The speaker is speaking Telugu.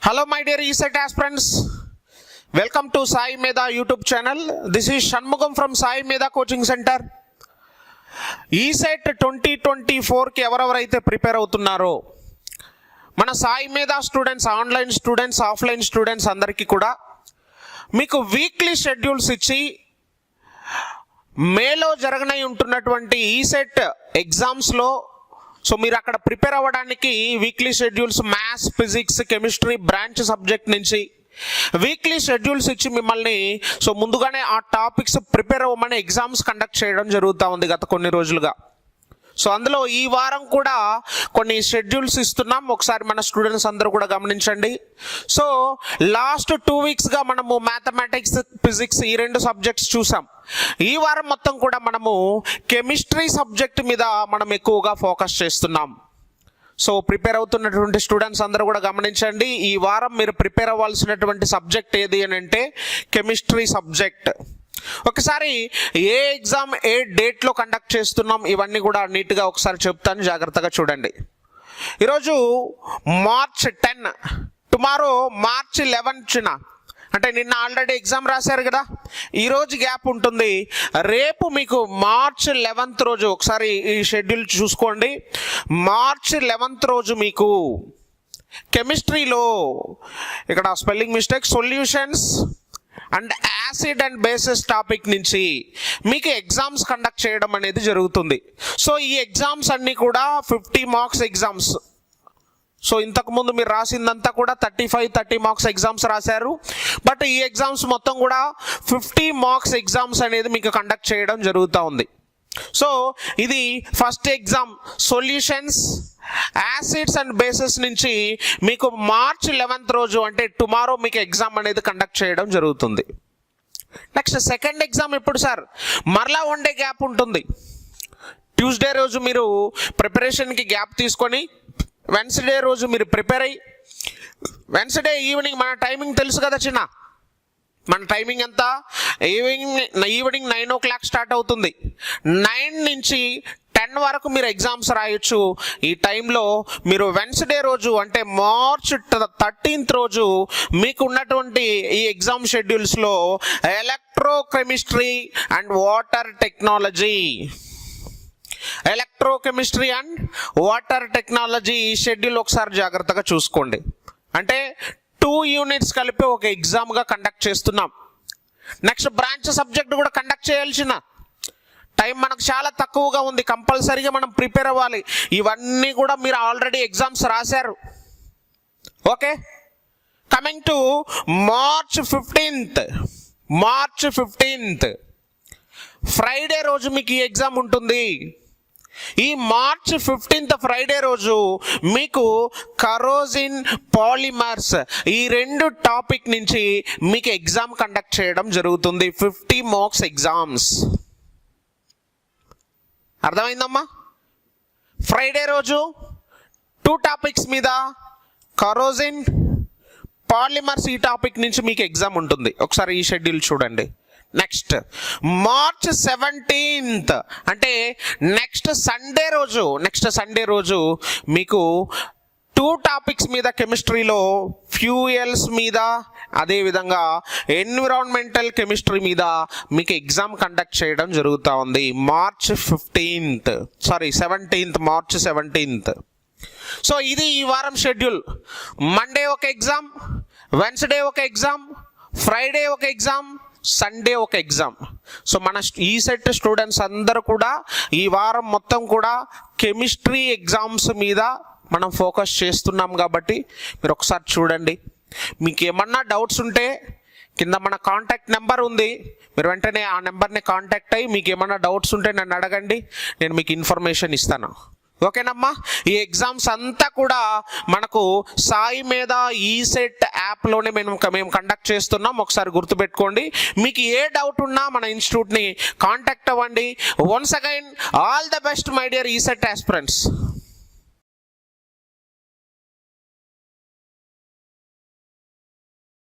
Hello my dear ESET aspirants, welcome to Sai Medha YouTube channel. This is Shanmugam from Sai Medha Coaching Center. ESET 2024 కి ఎవరెవరైతే ప్రిపేర్ అవుతున్నారో మన సాయి మేధా students, online students, offline students అందరికీ కూడా మీకు వీక్లీ షెడ్యూల్స్ ఇచ్చి మేలో జరగనై ఉంటున్నటువంటి ఈసెట్ ఎగ్జామ్స్లో సో మీరు అక్కడ ప్రిపేర్ అవ్వడానికి weekly schedules maths, physics, chemistry branch subject నుంచి వీక్లీ షెడ్యూల్స్ ఇచ్చి మిమ్మల్ని సో ముందుగానే ఆ టాపిక్స్ ప్రిపేర్ అవ్వమని ఎగ్జామ్స్ కండక్ట్ చేయడం జరుగుతూ ఉంది గత కొన్ని రోజులుగా. సో అందులో ఈ వారం కూడా కొన్ని షెడ్యూల్స్ ఇస్తున్నాం, ఒకసారి మన స్టూడెంట్స్ అందరూ కూడా గమనించండి. సో లాస్ట్ 2 వీక్స్గా మనము మ్యాథమెటిక్స్, ఫిజిక్స్ ఈ 2 సబ్జెక్ట్స్ చూసాం. ఈ వారం మొత్తం కూడా మనము కెమిస్ట్రీ సబ్జెక్ట్ మీద మనం ఎక్కువగా ఫోకస్ చేస్తున్నాం. సో ప్రిపేర్ అవుతున్నటువంటి స్టూడెంట్స్ అందరూ కూడా గమనించండి, ఈ వారం మీరు ప్రిపేర్ అవ్వాల్సినటువంటి సబ్జెక్ట్ ఏది అని అంటే కెమిస్ట్రీ సబ్జెక్ట్. ఒకసారి ఏ ఎగ్జామ్ ఏ డేట్లో కండక్ట్ చేస్తున్నాం ఇవన్నీ కూడా నీట్గా ఒకసారి చెప్తాను, జాగ్రత్తగా చూడండి. ఈరోజు March 10, టుమారో March 11 అంటే నిన్న ఆల్రెడీ ఎగ్జామ్ రాశారు కదా, ఈరోజు గ్యాప్ ఉంటుంది. రేపు మీకు March 11 రోజు ఒకసారి ఈ షెడ్యూల్ చూసుకోండి. March 11 రోజు మీకు కెమిస్ట్రీలో ఇక్కడ spelling mistake, solutions and acid and bases topic నుంచి మీకు ఎగ్జామ్స్ కండక్ట్ చేయడం అనేది జరుగుతుంది. సో ఈ ఎగ్జామ్స్ అన్నీ కూడా 50 మార్క్స్ ఎగ్జామ్స్. సో ఇంతకుముందు మీరు రాసిందంతా కూడా 30 మార్క్స్ ఎగ్జామ్స్ రాశారు, బట్ ఈ ఎగ్జామ్స్ మొత్తం కూడా 50 మార్క్స్ ఎగ్జామ్స్ అనేది మీకు కండక్ట్ చేయడం జరుగుతూ ఉంది. సో ఇది first exam solutions acids and bases నుంచి మీకు March 11 రోజు అంటే టుమారో మీకు ఎగ్జామ్ అనేది కండక్ట్ చేయడం జరుగుతుంది. నెక్స్ట్ సెకండ్ ఎగ్జామ్ ఎప్పుడు సార్? మరలా 1 డే గ్యాప్ ఉంటుంది. ట్యూస్డే రోజు మీరు ప్రిపరేషన్కి గ్యాప్ తీసుకొని వెన్స్డే రోజు మీరు ప్రిపేర్ అయ్యి వెన్స్డే ఈవినింగ్, మన టైమింగ్ తెలుసు కదా చిన్న, మన టైమింగ్ ఎంత? ఈవినింగ్ 9 o'clock స్టార్ట్ అవుతుంది. 9 నుంచి 10 వరకు మీరు ఎగ్జామ్స్ రాయొచ్చు. ఈ టైంలో మీరు వెన్స్డే రోజు అంటే March 13 రోజు మీకు ఉన్నటువంటి ఈ ఎగ్జామ్ షెడ్యూల్స్లో electrochemistry and water technology, electrochemistry and water technology ఈ షెడ్యూల్ ఒకసారి జాగ్రత్తగా చూసుకోండి. అంటే 2 యూనిట్స్ కలిపి ఒక ఎగ్జామ్గా కండక్ట్ చేస్తున్నాం. నెక్స్ట్ బ్రాంచ్ సబ్జెక్ట్ కూడా కండక్ట్ చేయాల్సిన టైం మనకు చాలా తక్కువగా ఉంది, కంపల్సరీగా మనం ప్రిపేర్ అవ్వాలి. ఇవన్నీ కూడా మీరు ఆల్రెడీ ఎగ్జామ్స్ రాశారు. Okay, coming to March 15 Friday రోజు మీకు ఈ ఎగ్జామ్ ఉంటుంది. ఈ March 15 ఫ్రైడే రోజు మీకు కరోజిన్, పాలిమర్స్ ఈ 2 టాపిక్ నుంచి మీకు ఎగ్జామ్ కండక్ట్ చేయడం జరుగుతుంది. 50 మార్క్స్ ఎగ్జామ్స్. అర్థమైందమ్మా? ఫ్రైడే రోజు 2 టాపిక్స్ మీద కరోజిన్, పాలిమర్స్ ఈ టాపిక్ నుంచి మీకు ఎగ్జామ్ ఉంటుంది. ఒకసారి ఈ షెడ్యూల్ చూడండి. నెక్స్ట్ March 17 అంటే నెక్స్ట్ సండే రోజు మీకు 2 టాపిక్స్ మీద కెమిస్ట్రీలో ఫ్యూయల్స్ మీద, అదేవిధంగా ఎన్విరాన్మెంటల్ కెమిస్ట్రీ మీద మీకు ఎగ్జామ్ కండక్ట్ చేయడం జరుగుతూ ఉంది. March 17. సో ఇది ఈ వారం షెడ్యూల్. మండే ఒక ఎగ్జామ్, వెన్స్డే ఒక ఎగ్జామ్, ఫ్రైడే ఒక ఎగ్జామ్, సండే ఒక ఎగ్జామ్. సో మన ఈసెట్ స్టూడెంట్స్ అందరూ కూడా ఈ వారం మొత్తం కూడా కెమిస్ట్రీ ఎగ్జామ్స్ మీద మనం ఫోకస్ చేస్తున్నాం కాబట్టి మీరు ఒకసారి చూడండి. మీకు ఏమన్నా డౌట్స్ ఉంటే కింద మన కాంటాక్ట్ నెంబర్ ఉంది, మీరు వెంటనే ఆ నెంబర్ని కాంటాక్ట్ అయ్యి మీకు ఏమన్నా డౌట్స్ ఉంటే నన్ను అడగండి, నేను మీకు ఇన్ఫర్మేషన్ ఇస్తాను. ఓకేనమ్మా? ఈ ఎగ్జామ్స్ అంతా కూడా మనకు సాయి మేధా ఈసెట్ యాప్లోనే మేము కండక్ట్ చేస్తున్నాం. ఒకసారి గుర్తుపెట్టుకోండి. మీకు ఏ డౌట్ ఉన్నా మన ఇన్స్టిట్యూట్ని కాంటాక్ట్ అవ్వండి. Once again all the best my dear ECET aspirants.